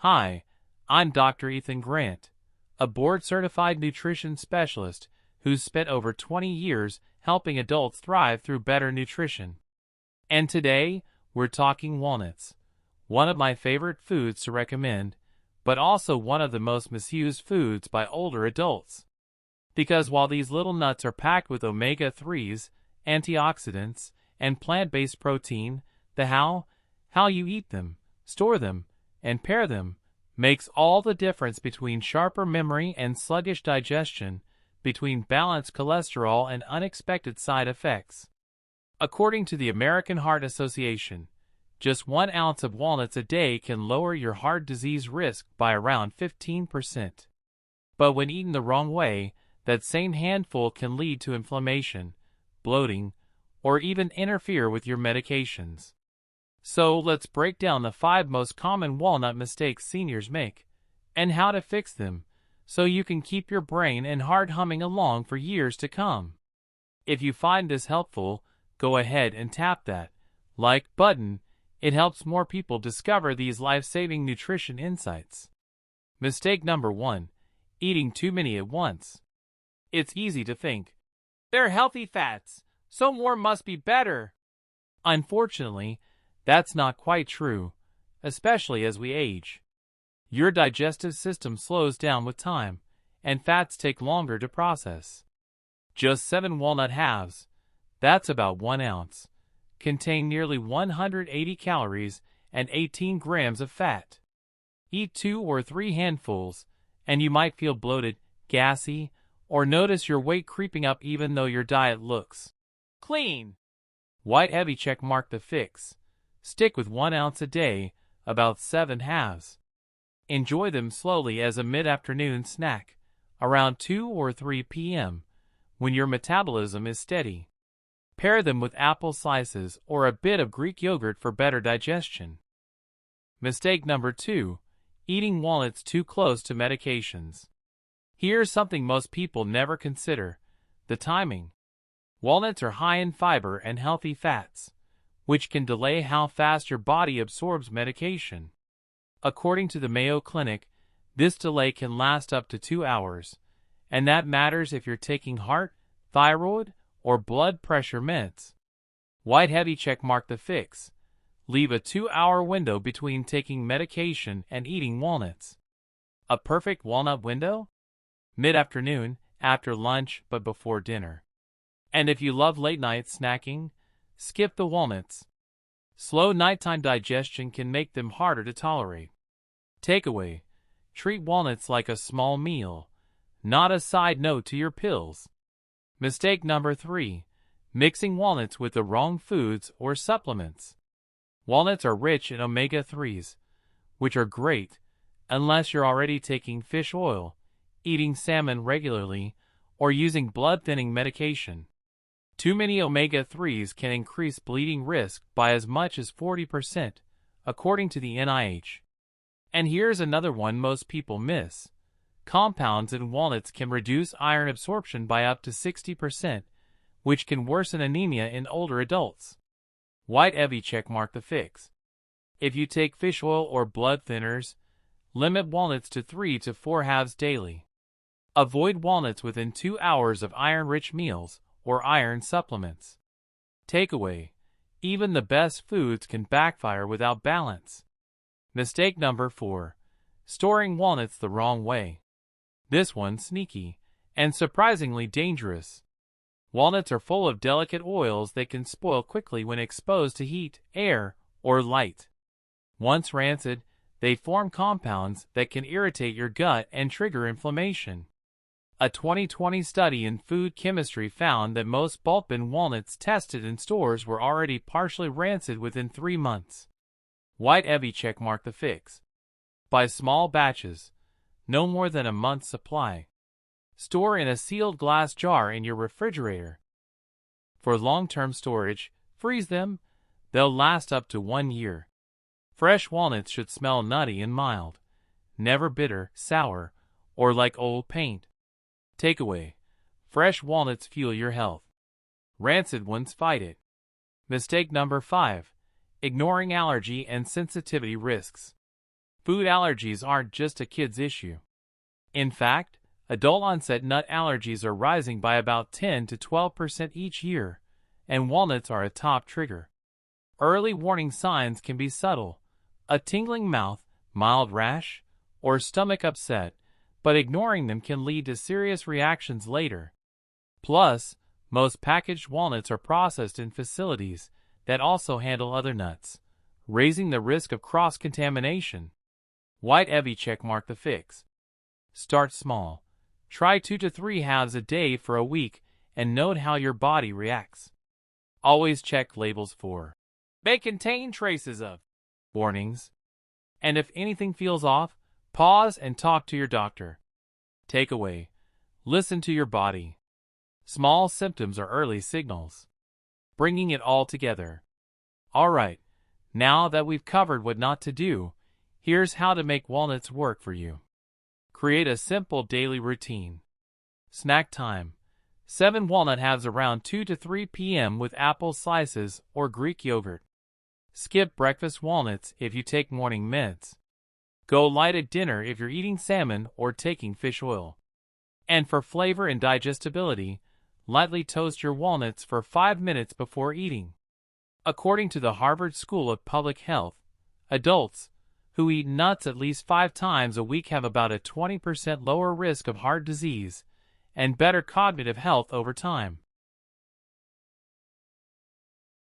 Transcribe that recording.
Hi, I'm Dr. Ethan Grant, a board-certified nutrition specialist who's spent over 20 years helping adults thrive through better nutrition. And today, we're talking walnuts, one of my favorite foods to recommend, but also one of the most misused foods by older adults. Because while these little nuts are packed with omega-3s, antioxidants, and plant-based protein, the how you eat them, store them, and pair them, makes all the difference between sharper memory and sluggish digestion, between balanced cholesterol and unexpected side effects. According to the American Heart Association, just 1 ounce of walnuts a day can lower your heart disease risk by around 15%. But when eaten the wrong way, that same handful can lead to inflammation, bloating, or even interfere with your medications. So let's break down the 5 most common walnut mistakes seniors make, and how to fix them, so you can keep your brain and heart humming along for years to come. If you find this helpful, go ahead and tap that like button. It helps more people discover these life-saving nutrition insights. Mistake number 1. Eating too many at once. It's easy to think, they're healthy fats, so more must be better. Unfortunately, that's not quite true, especially as we age. Your digestive system slows down with time, and fats take longer to process. Just 7 walnut halves, that's about 1 ounce, contain nearly 180 calories and 18 grams of fat. Eat 2 or 3 handfuls, and you might feel bloated, gassy, or notice your weight creeping up even though your diet looks clean. White heavy check mark the fix. Stick with 1 ounce a day, about 7 halves. Enjoy them slowly as a mid-afternoon snack, around 2 or 3 p.m., when your metabolism is steady. Pair them with apple slices or a bit of Greek yogurt for better digestion. Mistake number 2. Eating walnuts too close to medications. Here's something most people never consider: the timing. Walnuts are high in fiber and healthy fats, which can delay how fast your body absorbs medication. According to the Mayo Clinic, this delay can last up to 2 hours, and that matters if you're taking heart, thyroid, or blood pressure meds. White heavy check mark the fix. Leave a 2-hour window between taking medication and eating walnuts. A perfect walnut window? Mid-afternoon, after lunch but before dinner. And if you love late-night snacking, skip the walnuts. Slow nighttime digestion can make them harder to tolerate. Takeaway: treat walnuts like a small meal, not a side note to your pills. Mistake number 3. Mixing walnuts with the wrong foods or supplements. Walnuts are rich in omega-3s, which are great unless you're already taking fish oil, eating salmon regularly, or using blood-thinning medication. Too many omega-3s can increase bleeding risk by as much as 40%, according to the NIH. And here's another one most people miss. Compounds in walnuts can reduce iron absorption by up to 60%, which can worsen anemia in older adults. White heavy check mark the fix. If you take fish oil or blood thinners, limit walnuts to 3 to 4 halves daily. Avoid walnuts within 2 hours of iron-rich meals or iron supplements. Takeaway: even the best foods can backfire without balance. Mistake number 4. Storing walnuts the wrong way. This one's sneaky and surprisingly dangerous. Walnuts are full of delicate oils that can spoil quickly when exposed to heat, air, or light. Once rancid, they form compounds that can irritate your gut and trigger inflammation. A 2020 study in food chemistry found that most bulk bin walnuts tested in stores were already partially rancid within 3 months. White heavy check mark the fix. Buy small batches, no more than a month's supply. Store in a sealed glass jar in your refrigerator. For long-term storage, freeze them. They'll last up to 1 year. Fresh walnuts should smell nutty and mild, never bitter, sour, or like old paint. Takeaway: fresh walnuts fuel your health. Rancid ones fight it. Mistake number 5. Ignoring allergy and sensitivity risks. Food allergies aren't just a kid's issue. In fact, adult-onset nut allergies are rising by about 10 to 12% each year, and walnuts are a top trigger. Early warning signs can be subtle: a tingling mouth, mild rash, or stomach upset, but ignoring them can lead to serious reactions later. Plus, most packaged walnuts are processed in facilities that also handle other nuts, raising the risk of cross-contamination. White Evie checkmark the fix. Start small. Try 2 to 3 halves a day for a week and note how your body reacts. Always check labels for may contain traces of warnings. And if anything feels off, pause and talk to your doctor. Takeaway: listen to your body. Small symptoms are early signals. Bringing it all together. Alright, now that we've covered what not to do, here's how to make walnuts work for you. Create a simple daily routine. Snack time: 7 walnut halves around 2 to 3 p.m. with apple slices or Greek yogurt. Skip breakfast walnuts if you take morning meds. Go light at dinner if you're eating salmon or taking fish oil. And for flavor and digestibility, lightly toast your walnuts for 5 minutes before eating. According to the Harvard School of Public Health, adults who eat nuts at least 5 times a week have about a 20% lower risk of heart disease and better cognitive health over time.